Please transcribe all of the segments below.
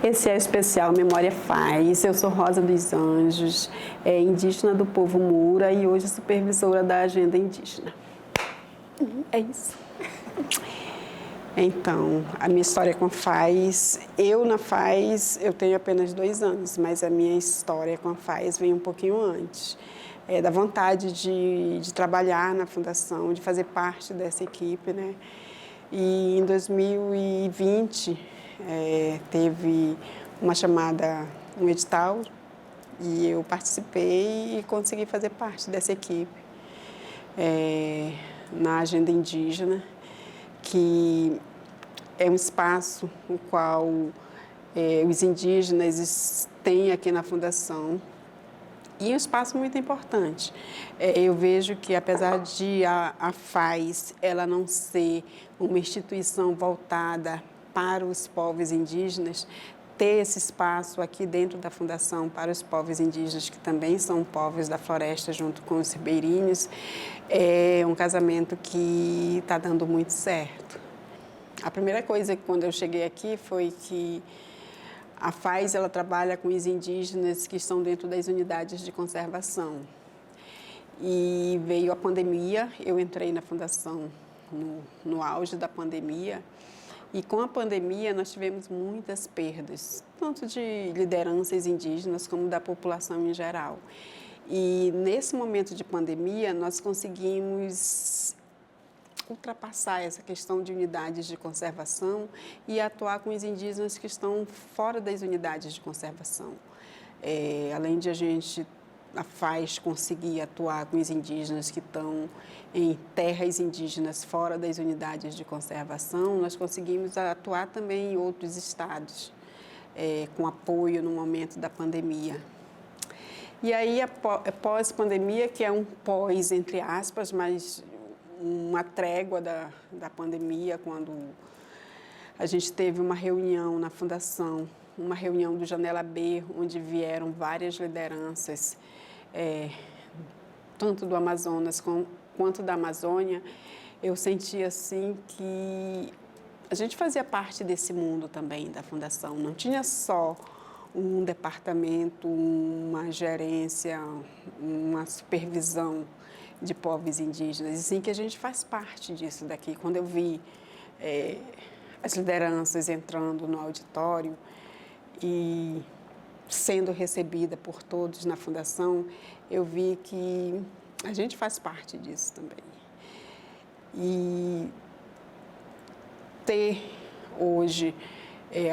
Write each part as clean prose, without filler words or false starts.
Esse é o especial Memória Faz. Eu sou Rosa dos Anjos, indígena do povo Mura e hoje supervisora da Agenda Indígena. É isso. Então, a minha história com a Faz, na Faz, eu tenho apenas 2 anos, mas a minha história com a Faz vem um pouquinho antes. Da vontade de trabalhar na fundação, de fazer parte dessa equipe, né? E em 2020, teve uma chamada, um edital, e eu participei e consegui fazer parte dessa equipe na Agenda Indígena, que é um espaço no qual os indígenas têm aqui na Fundação, e um espaço muito importante. Eu vejo que, apesar de a FAZ ela não ser uma instituição voltada para os povos indígenas, ter esse espaço aqui dentro da Fundação para os povos indígenas, que também são povos da floresta, junto com os ribeirinhos, é um casamento que está dando muito certo. A primeira coisa que, quando eu cheguei aqui, foi que a FAZ ela trabalha com os indígenas que estão dentro das unidades de conservação. E veio a pandemia, eu entrei na Fundação no auge da pandemia, e com a pandemia nós tivemos muitas perdas, tanto de lideranças indígenas como da população em geral. E nesse momento de pandemia nós conseguimos ultrapassar essa questão de unidades de conservação e atuar com os indígenas que estão fora das unidades de conservação. Além de a FAZ conseguir atuar com os indígenas que estão em terras indígenas fora das unidades de conservação, nós conseguimos atuar também em outros estados, com apoio no momento da pandemia. E aí, após pandemia, que é um pós, entre aspas, mas uma trégua da pandemia, quando a gente teve uma reunião na Fundação, uma reunião do Janela B, onde vieram várias lideranças, tanto do Amazonas quanto da Amazônia, eu senti assim que a gente fazia parte desse mundo também da Fundação, não tinha só um departamento, uma gerência, uma supervisão de povos indígenas, e sim que a gente faz parte disso daqui. Quando eu vi as lideranças entrando no auditório e sendo recebida por todos na Fundação, eu vi que a gente faz parte disso também. E ter hoje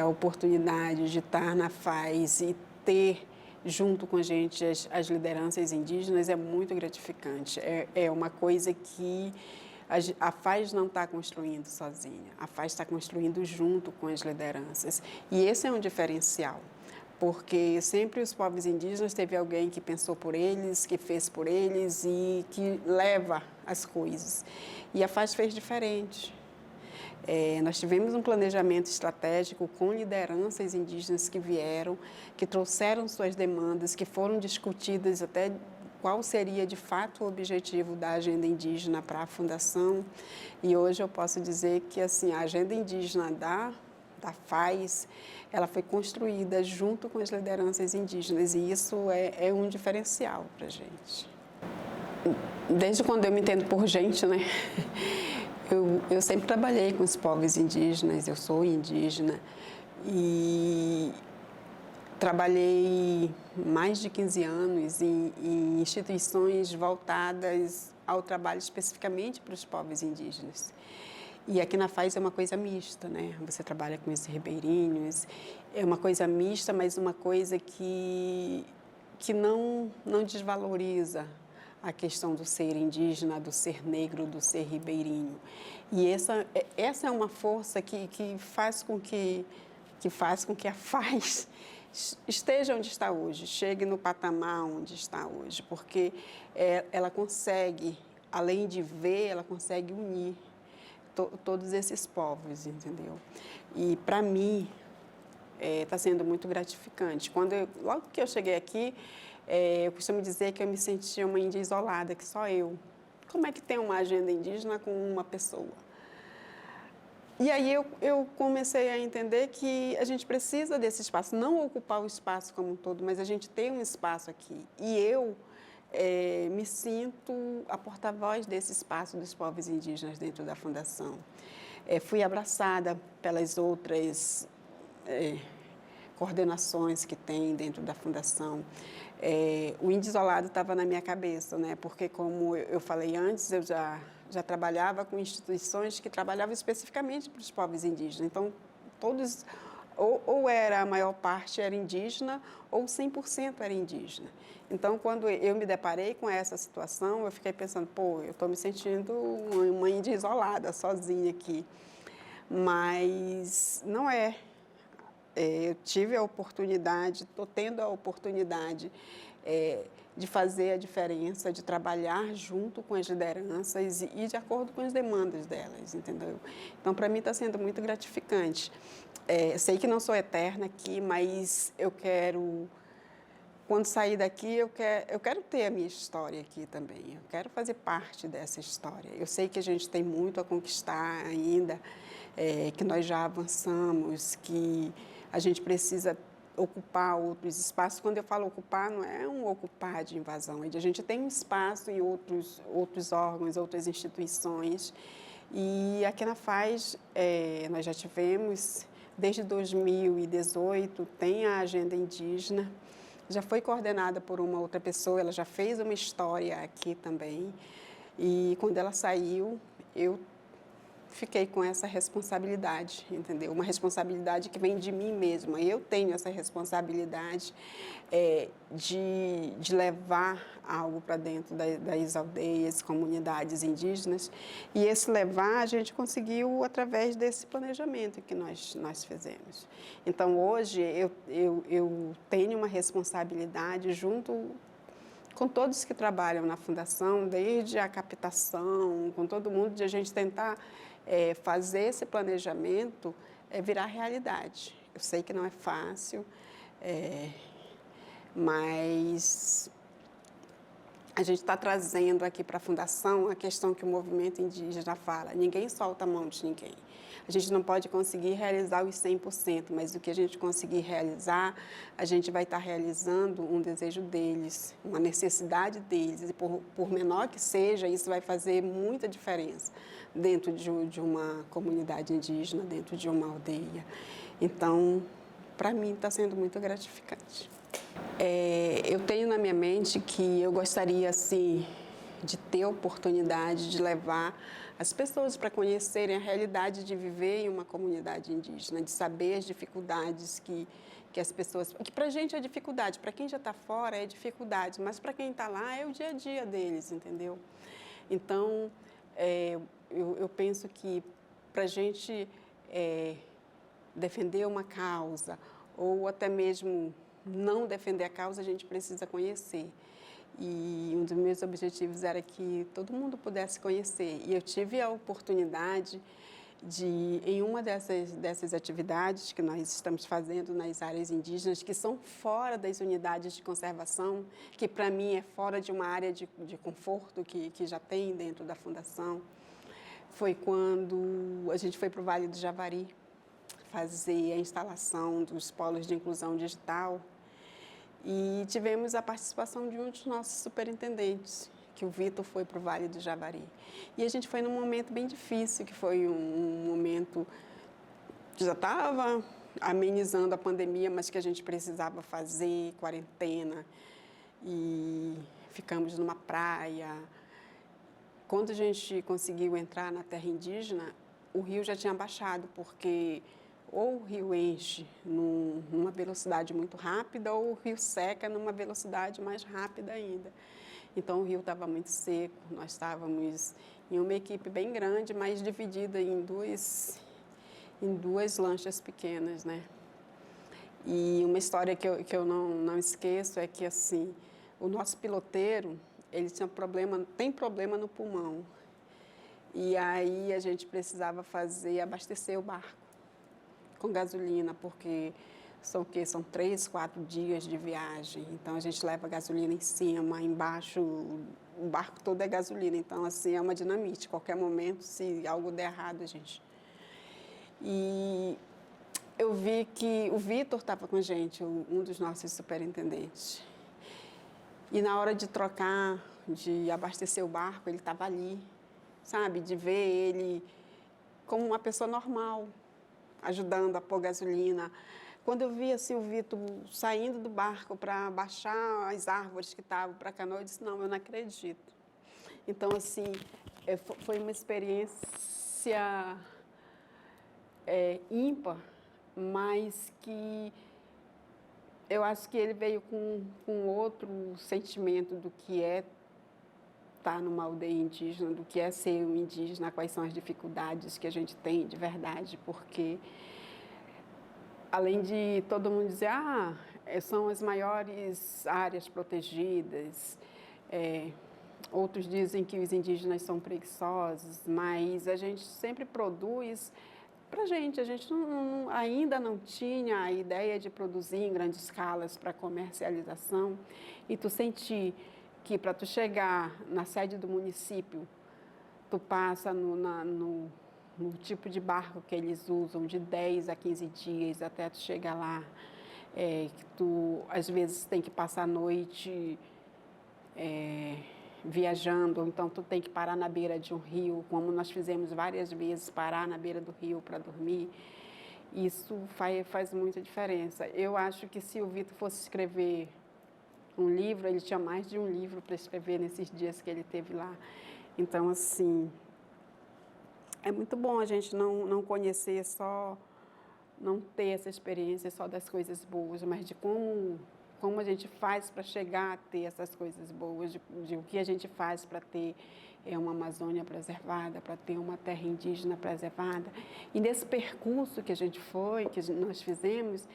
a oportunidade de estar na FAZ e ter junto com a gente as lideranças indígenas é muito gratificante. É uma coisa que a FAZ não está construindo sozinha, a FAZ está construindo junto com as lideranças. E esse é um diferencial, porque sempre os povos indígenas teve alguém que pensou por eles, que fez por eles e que leva as coisas. E a FAZ fez diferente. Nós tivemos um planejamento estratégico com lideranças indígenas que vieram, que trouxeram suas demandas, que foram discutidas até qual seria de fato o objetivo da agenda indígena para a Fundação. E hoje eu posso dizer que assim, a agenda indígena da FAZ, ela foi construída junto com as lideranças indígenas, e isso é um diferencial para a gente. Desde quando eu me entendo por gente, né? Eu sempre trabalhei com os povos indígenas, eu sou indígena e trabalhei mais de 15 anos em instituições voltadas ao trabalho especificamente para os povos indígenas. E aqui na FAZ é uma coisa mista, né? Você trabalha com esses ribeirinhos, é uma coisa mista, mas uma coisa que não desvaloriza a questão do ser indígena, do ser negro, do ser ribeirinho. E essa é uma força que faz com que a FAZ esteja onde está hoje, chegue no patamar onde está hoje, porque ela consegue, além de ver, ela consegue unir todos esses povos, entendeu? E, para mim, está sendo muito gratificante. Logo que eu cheguei aqui, eu costumo dizer que eu me sentia uma índia isolada, que só eu. Como é que tem uma agenda indígena com uma pessoa? E aí eu comecei a entender que a gente precisa desse espaço, não ocupar o espaço como um todo, mas a gente tem um espaço aqui. E eu me sinto a porta-voz desse espaço dos povos indígenas dentro da Fundação. Fui abraçada pelas outras coordenações que tem dentro da Fundação. O Índio Isolado estava na minha cabeça, né? Porque, como eu falei antes, eu já trabalhava com instituições que trabalhavam especificamente para os povos indígenas. Então, todos, ou era a maior parte era indígena, ou 100% era indígena. Então, quando eu me deparei com essa situação, eu fiquei pensando, pô, eu estou me sentindo uma índia isolada, sozinha aqui. Mas não é. Eu tive a oportunidade, estou tendo a oportunidade de fazer a diferença, de trabalhar junto com as lideranças e de acordo com as demandas delas, entendeu? Então, para mim está sendo muito gratificante. Sei que não sou eterna aqui, mas eu quero, quando sair daqui, eu quero ter a minha história aqui também. Eu quero fazer parte dessa história. Eu sei que a gente tem muito a conquistar ainda, que nós já avançamos, que a gente precisa ocupar outros espaços. Quando eu falo ocupar, não é um ocupar de invasão, é de a gente tem um espaço em outros órgãos, outras instituições. E aqui na FAS, nós já tivemos, desde 2018, tem a agenda indígena, já foi coordenada por uma outra pessoa, ela já fez uma história aqui também. E quando ela saiu, eu fiquei com essa responsabilidade, entendeu? Uma responsabilidade que vem de mim mesma. Eu tenho essa responsabilidade de levar algo para dentro das aldeias, comunidades indígenas. E esse levar a gente conseguiu através desse planejamento que nós fizemos. Então, hoje, eu tenho uma responsabilidade junto com todos que trabalham na Fundação, desde a captação, com todo mundo, de a gente tentar fazer esse planejamento virar realidade. Eu sei que não é fácil, mas a gente está trazendo aqui para a Fundação a questão que o movimento indígena fala: ninguém solta a mão de ninguém. A gente não pode conseguir realizar os 100%, mas o que a gente conseguir realizar, a gente vai estar realizando um desejo deles, uma necessidade deles. E por menor que seja, isso vai fazer muita diferença dentro de uma comunidade indígena, dentro de uma aldeia. Então, para mim, está sendo muito gratificante. Eu tenho na minha mente que eu gostaria, assim, de ter a oportunidade de levar as pessoas para conhecerem a realidade de viver em uma comunidade indígena, de saber as dificuldades que as pessoas... Que para a gente é dificuldade, para quem já está fora é dificuldade, mas para quem está lá é o dia a dia deles, entendeu? Então, eu penso que para a gente defender uma causa ou até mesmo não defender a causa, a gente precisa conhecer. E um dos meus objetivos era que todo mundo pudesse conhecer. E eu tive a oportunidade de, em uma dessas atividades que nós estamos fazendo nas áreas indígenas, que são fora das unidades de conservação, que para mim é fora de uma área de conforto que já tem dentro da Fundação, foi quando a gente foi para o Vale do Javari fazer a instalação dos polos de inclusão digital. E tivemos a participação de um dos nossos superintendentes, que o Vitor foi para o Vale do Javari. E a gente foi num momento bem difícil, que foi um momento que já estava amenizando a pandemia, mas que a gente precisava fazer quarentena. E ficamos numa praia. Quando a gente conseguiu entrar na terra indígena, o rio já tinha baixado, porque ou o rio enche numa velocidade muito rápida ou o rio seca numa velocidade mais rápida ainda. Então o rio estava muito seco, nós estávamos em uma equipe bem grande, mas dividida em duas lanchas pequenas, né? E uma história que eu não esqueço é que, assim, o nosso piloteiro, ele tem problema no pulmão. E aí a gente precisava abastecer o barco com gasolina, porque são 3, 4 dias de viagem. Então a gente leva gasolina em cima, embaixo o barco todo é gasolina. Então, assim, é uma dinamite. Qualquer momento, se algo der errado, a gente... E eu vi que o Vitor estava com a gente, um dos nossos superintendentes. E na hora de trocar, de abastecer o barco, ele estava ali, sabe? De ver ele como uma pessoa normal, ajudando a pôr gasolina. Quando eu vi assim, o Vitor saindo do barco para baixar as árvores que estavam para a canoa, eu disse, não, eu não acredito. Então, assim, foi uma experiência ímpar, mas que eu acho que ele veio com outro sentimento do que é estar numa aldeia indígena, do que é ser um indígena, quais são as dificuldades que a gente tem de verdade, porque além de todo mundo dizer, são as maiores áreas protegidas, outros dizem que os indígenas são preguiçosos, mas a gente sempre produz para a gente ainda não tinha a ideia de produzir em grandes escalas para comercialização, e tu sentir que para tu chegar na sede do município, tu passa no tipo de barco que eles usam, de 10 a 15 dias até tu chegar lá, que tu às vezes tem que passar a noite viajando, ou então tu tem que parar na beira de um rio, como nós fizemos várias vezes, parar na beira do rio para dormir. Isso faz muita diferença. Eu acho que se o Vitor fosse escrever um livro, ele tinha mais de um livro para escrever nesses dias que ele teve lá. Então, assim, é muito bom a gente não conhecer só, não ter essa experiência só das coisas boas, mas de como a gente faz para chegar a ter essas coisas boas, de o que a gente faz para ter uma Amazônia preservada, para ter uma terra indígena preservada. E nesse percurso que a gente que nós fizemos,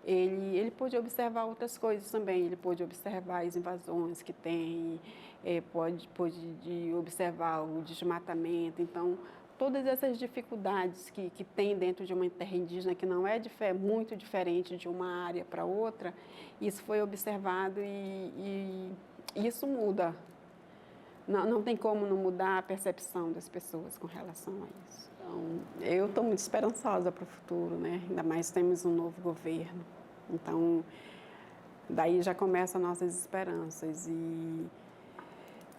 ele pôde observar outras coisas também. Ele pôde observar as invasões que tem, pôde observar o desmatamento. Então, todas essas dificuldades que tem dentro de uma terra indígena, que não é muito diferente de uma área para outra, isso foi observado e isso muda. Não tem como não mudar a percepção das pessoas com relação a isso. Então, eu estou muito esperançosa para o futuro, né? Ainda mais temos um novo governo. Então, daí já começam nossas esperanças. E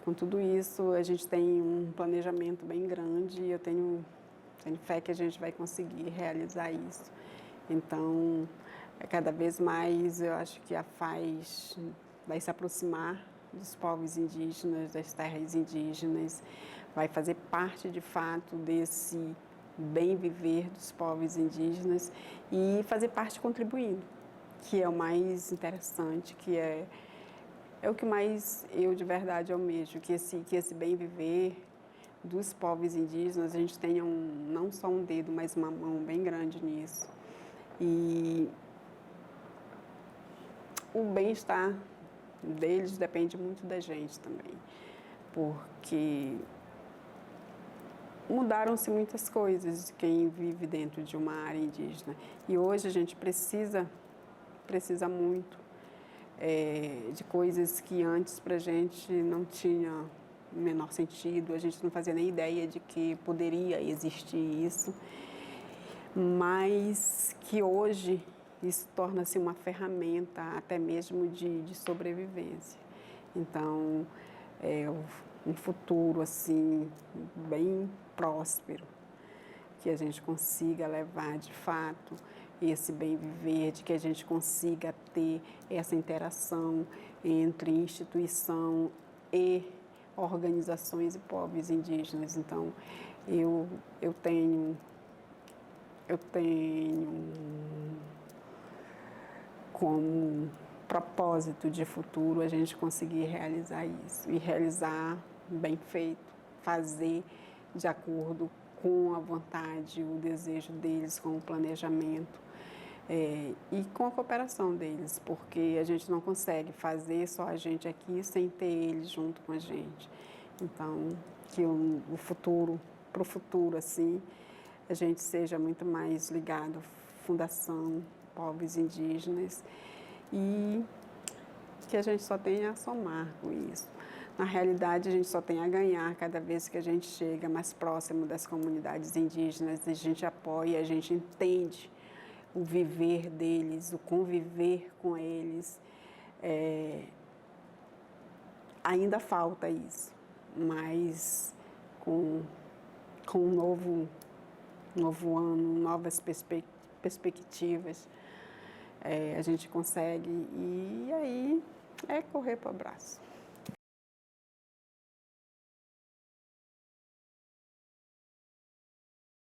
com tudo isso, a gente tem um planejamento bem grande e eu tenho fé que a gente vai conseguir realizar isso. Então, cada vez mais eu acho que a FAES vai se aproximar dos povos indígenas, das terras indígenas, vai fazer parte de fato desse bem viver dos povos indígenas e fazer parte contribuindo, que é o mais interessante, que é o que mais eu de verdade almejo, que esse bem viver dos povos indígenas, a gente tenha não só um dedo, mas uma mão bem grande nisso. E o bem-estar deles depende muito da gente também, porque mudaram-se muitas coisas de quem vive dentro de uma área indígena. E hoje a gente precisa muito de coisas que antes para a gente não tinha o menor sentido, a gente não fazia nem ideia de que poderia existir isso, mas que hoje isso torna-se uma ferramenta até mesmo de sobrevivência. Então, um futuro assim bem próspero, que a gente consiga levar de fato esse bem viver, de que a gente consiga ter essa interação entre instituição e organizações e povos indígenas. Então, eu tenho como propósito de futuro a gente conseguir realizar isso e realizar bem feito, fazer de acordo com a vontade, o desejo deles, com o planejamento e com a cooperação deles, porque a gente não consegue fazer só a gente aqui sem ter eles junto com a gente. Então, que o futuro, para o futuro assim, a gente seja muito mais ligado à Fundação Povos Indígenas e que a gente só tenha a somar com isso. Na realidade, a gente só tem a ganhar cada vez que a gente chega mais próximo das comunidades indígenas, a gente apoia, a gente entende o viver deles, o conviver com eles. Ainda falta isso, mas com um novo ano, novas perspectivas, a gente consegue, e aí é correr para o abraço.